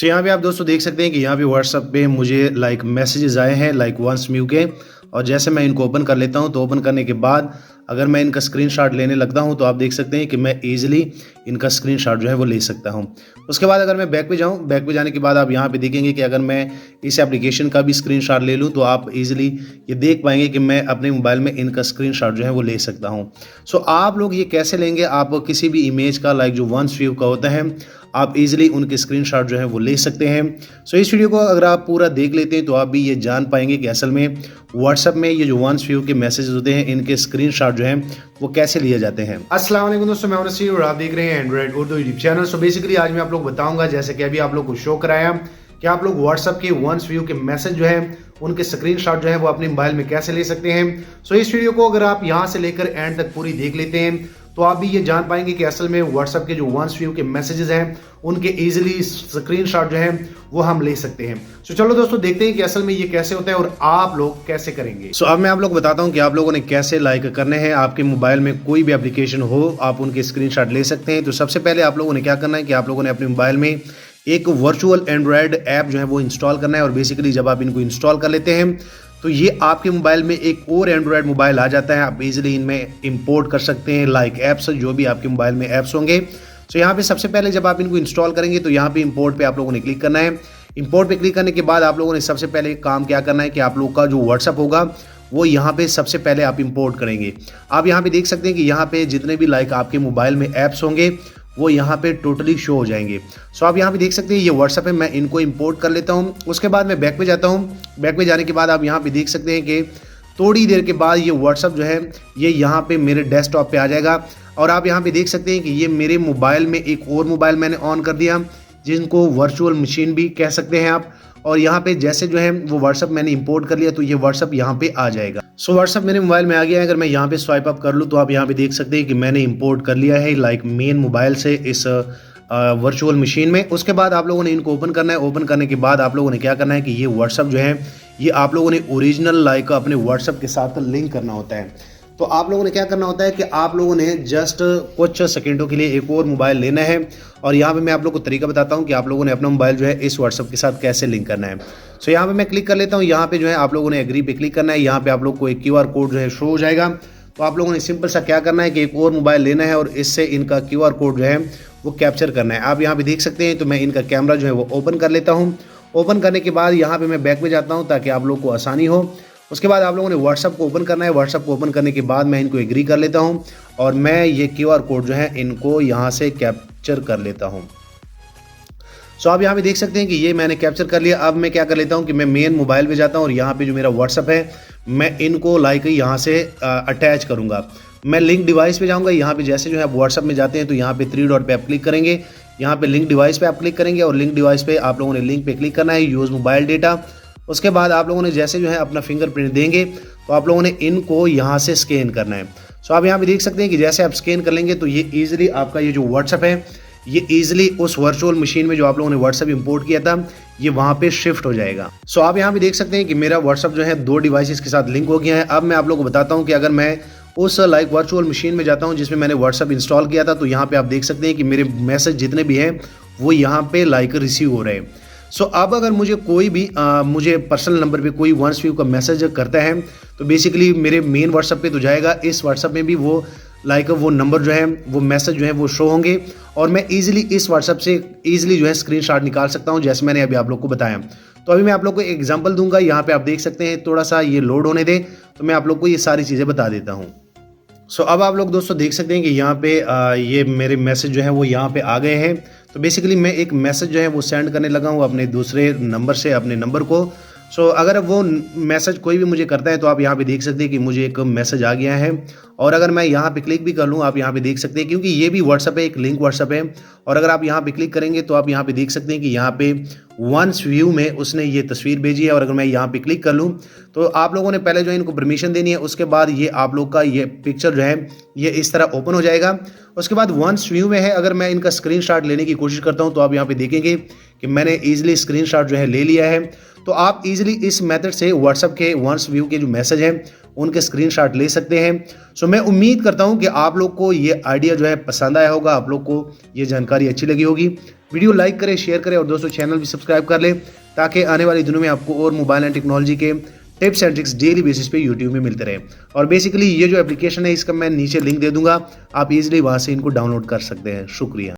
सो यहाँ पे आप दोस्तों देख सकते हैं कि यहाँ पे व्हाट्सएप पे मुझे लाइक मैसेजेस आए हैं लाइक वंस म्यू के। और जैसे मैं इनको ओपन कर लेता हूँ तो ओपन करने के बाद अगर मैं इनका स्क्रीनशॉट लेने लगता हूँ तो आप देख सकते हैं कि मैं इजीली इनका स्क्रीनशॉट जो है वो ले सकता हूँ। उसके बाद अगर मैं बैक पे जाऊँ, बैक पे जाने के बाद आप यहाँ पे देखेंगे कि अगर मैं इस एप्लीकेशन का भी स्क्रीनशॉट ले लूँ तो आप इजीली ये देख पाएंगे कि मैं अपने मोबाइल में इनका स्क्रीनशॉट जो है वो ले सकता हूँ। सो आप लोग ये कैसे लेंगे, आप किसी भी इमेज का लाइक जो वंस व्यू का होता है आप इजीली उनके स्क्रीनशॉट जो है वो ले सकते हैं। सो इस वीडियो को अगर आप पूरा देख लेते हैं तो आप भी ये जान पाएंगे कि असल में व्हाट्सएप में ये जो वंस व्यू के मैसेजेस होते हैं इनके स्क्रीनशॉट जो हैं वो कैसे लिए जाते हैं। अस्सलाम वालेकुम दोस्तों, मैं नसीर और आप देख रहे हैं Android Urdu YouTube channel. So basically आज मैं आप लोग बताऊंगा, जैसे कि अभी आप लोग को शो कराया कि आप लोग व्हाट्सएप के वंस व्यू के मैसेज जो है उनके स्क्रीनशॉट जो है वो अपने मोबाइल में कैसे ले सकते हैं। सो इस वीडियो को अगर आप यहां से लेकर एंड तक पूरी देख लेते हैं तो आप भी ये जान पाएंगे कि असल में व्हाट्सएप के जो वंस व्यू के मैसेजेस हैं उनके इजीली स्क्रीनशॉट जो है वो हम ले सकते हैं। सो चलो दोस्तों देखते हैं कि असल में ये कैसे होता है और आप लोग कैसे करेंगे। सो अब मैं आप लोग बताता हूं कि आप लोगों ने कैसे लाइक करने हैं। आपके मोबाइल में कोई भी एप्लीकेशन हो आप उनके स्क्रीनशॉट ले सकते हैं। तो सबसे पहले आप लोगों ने क्या करना है कि आप लोगों ने अपने मोबाइल में एक वर्चुअल एंड्रॉयड ऐप जो है वो इंस्टॉल करना है। और बेसिकली जब आप इनको इंस्टॉल कर लेते हैं तो ये आपके मोबाइल में एक और एंड्रॉयड मोबाइल आ जाता है। आप इजीली इनमें इंपोर्ट कर सकते हैं लाइक ऐप्स, जो भी आपके मोबाइल में ऐप्स होंगे। तो यहाँ पे सबसे पहले जब आप इनको इंस्टॉल करेंगे तो यहाँ पे इंपोर्ट पे आप लोगों ने क्लिक करना है। इंपोर्ट पे क्लिक करने के बाद आप लोगों ने सबसे पहले काम क्या करना है कि आप लोग का जो व्हाट्सअप होगा वो यहाँ पे सबसे पहले आप इंपोर्ट करेंगे। आप यहाँ पे देख सकते हैं कि यहाँ पे जितने भी लाइक आपके मोबाइल में ऐप्स होंगे वो यहाँ पे टोटली शो हो जाएंगे। सो आप यहाँ पे देख सकते हैं ये व्हाट्सएप है, मैं इनको इंपोर्ट कर लेता हूँ। उसके बाद मैं बैक पे जाता हूँ। बैक पे जाने के बाद आप यहाँ पे देख सकते हैं कि थोड़ी देर के बाद ये व्हाट्सएप जो है ये यहाँ पे मेरे डेस्कटॉप पे आ जाएगा। और आप यहाँ पे देख सकते हैं कि ये मेरे मोबाइल में एक और मोबाइल मैंने ऑन कर दिया जिनको वर्चुअल मशीन भी कह सकते हैं आप। और यहाँ पे जैसे जो है वो व्हाट्सएप मैंने इंपोर्ट कर लिया तो ये व्हाट्सएप यहाँ पे आ जाएगा। सो व्हाट्सएप मेरे मोबाइल में आ गया है। अगर मैं यहाँ पे स्वाइप अप कर लूँ तो आप यहाँ पे देख सकते हैं कि मैंने इंपोर्ट कर लिया है लाइक मेन मोबाइल से इस वर्चुअल मशीन में। उसके बाद आप लोगों ने इनको ओपन करना है। ओपन करने के बाद आप लोगों ने क्या करना है कि ये व्हाट्सएप जो है ये आप लोगों ने ओरिजिनल लाइक अपने व्हाट्सएप के साथ लिंक करना होता है। तो आप लोगों ने क्या करना होता है कि आप लोगों ने जस्ट कुछ सेकंडों के लिए एक और मोबाइल लेना है। और यहाँ पे मैं आप लोगों को तरीका बताता हूँ कि आप लोगों ने अपना मोबाइल जो है इस व्हाट्सएप के साथ कैसे लिंक करना है। सो यहाँ पे मैं क्लिक कर लेता हूँ। यहाँ पे जो है आप लोगों ने एग्री पे क्लिक करना है। यहाँ पे आप लोग को एक QR कोड जो है शो हो जाएगा। तो आप लोगों ने सिंपल सा क्या करना है कि एक और मोबाइल लेना है और इससे इनका QR कोड जो है वो कैप्चर करना है। आप यहाँ पे देख सकते हैं तो मैं इनका कैमरा जो है वो ओपन कर लेता हूँ। ओपन करने के बाद यहाँ पे मैं बैक में जाता हूँ ताकि आप लोग को आसानी हो। उसके बाद आप लोगों ने व्हाट्सएप को ओपन करना है। व्हाट्सएप को ओपन करने के बाद मैं इनको एग्री कर लेता हूँ और मैं ये QR कोड जो है इनको यहाँ से कैप्चर कर लेता हूँ। सो आप यहाँ पे देख सकते हैं कि ये मैंने कैप्चर कर लिया। अब मैं क्या कर लेता हूँ कि मैं मेन मोबाइल पे जाता हूँ और यहाँ पे जो मेरा व्हाट्सएप है मैं इनको लाइक यहाँ से अटैच करूँगा। मैं लिंक डिवाइस पे जाऊँगा। यहाँ पे जैसे जो है आप व्हाट्सएप में जाते हैं तो यहाँ पे 3 डॉट पे आप क्लिक करेंगे। यहाँ पे लिंक डिवाइस पे आप क्लिक करेंगे और लिंक डिवाइस पे आप लोगों ने लिंक पे क्लिक करना है यूज़ मोबाइल डेटा। उसके बाद आप लोगों ने जैसे जो है अपना फिंगरप्रिंट देंगे तो आप लोगों ने इनको यहाँ से स्कैन करना है। सो आप यहाँ पे देख सकते हैं कि जैसे आप स्कैन कर लेंगे तो ये ईजिली आपका ये जो व्हाट्सएप है ये ईजिली उस वर्चुअल मशीन में जो आप लोगों ने व्हाट्सएप इंपोर्ट किया था ये वहाँ पे शिफ्ट हो जाएगा। सो आप यहाँ पे देख सकते हैं कि मेरा व्हाट्सएप जो है 2 डिवाइसेस के साथ लिंक हो गया है। अब मैं आप लोगों को बताता हूँ कि अगर मैं उस लाइक वर्चुअल मशीन में जाता हूँ जिसमें मैंने व्हाट्सएप इंस्टॉल किया था तो यहाँ पे आप देख सकते हैं कि मेरे मैसेज जितने भी हैं वो यहाँ पे लाइक रिसीव हो रहे हैं। सो अब अगर मुझे कोई भी मुझे पर्सनल नंबर पे कोई वंस व्यू का मैसेज करता है तो बेसिकली मेरे मेन व्हाट्सएप पे तो जाएगा, इस व्हाट्सएप में भी वो लाइक वो नंबर जो है वो मैसेज जो है वो शो होंगे और मैं इजीली इस व्हाट्सएप से इजीली जो है स्क्रीनशॉट निकाल सकता हूं जैसे मैंने अभी आप लोग को बताया। तो अभी मैं आप लोग को एक एग्जांपल दूंगा। यहाँ पे आप देख सकते हैं, थोड़ा सा ये लोड होने दे तो मैं आप लोग को ये सारी चीज़ें बता देता हूँ। सो अब आप लोग दोस्तों देख सकते हैं कि यहाँ पे ये मेरे मैसेज जो है वो यहाँ पे आ गए हैं। तो बेसिकली मैं एक मैसेज जो है वो सेंड करने लगा हूँ अपने दूसरे नंबर से अपने नंबर को। सो अगर वो मैसेज कोई भी मुझे करता है तो आप यहाँ पे देख सकते हैं कि मुझे एक मैसेज आ गया है। और अगर मैं यहाँ पे क्लिक भी कर लूँ आप यहाँ पे देख सकते हैं क्योंकि ये भी व्हाट्सएप है, एक लिंक व्हाट्सएप है। और अगर आप यहाँ पे क्लिक करेंगे तो आप यहाँ पे देख सकते हैं कि यहाँ पे वंस व्यू में उसने ये तस्वीर भेजी है। और अगर मैं यहाँ पे क्लिक कर लूँ तो आप लोगों ने पहले जो है इनको परमिशन देनी है। उसके बाद ये आप लोग का ये पिक्चर जो है ये इस तरह ओपन हो जाएगा। उसके बाद वंस व्यू में है, अगर मैं इनका स्क्रीनशॉट लेने की कोशिश करता हूँ तो आप यहाँ पे देखेंगे कि मैंने ईजिली स्क्रीनशॉट जो है ले लिया है। तो आप इजीली इस मेथड से व्हाट्सएप के वंस व्यू के जो मैसेज हैं उनके स्क्रीनशॉट ले सकते हैं। सो मैं उम्मीद करता हूं कि आप लोग को ये आइडिया जो है पसंद आया होगा, आप लोग को ये जानकारी अच्छी लगी होगी। वीडियो लाइक करें, शेयर करें और दोस्तों चैनल भी सब्सक्राइब कर लें ताकि आने वाले दिनों में आपको और मोबाइल एंड टेक्नोलॉजी के tips and tricks daily basis पे यूट्यूब में मिलते रहे। और बेसिकली ये जो एप्लीकेशन है इसका मैं नीचे लिंक दे दूंगा, आप इजीली वहां से इनको डाउनलोड कर सकते हैं। शुक्रिया।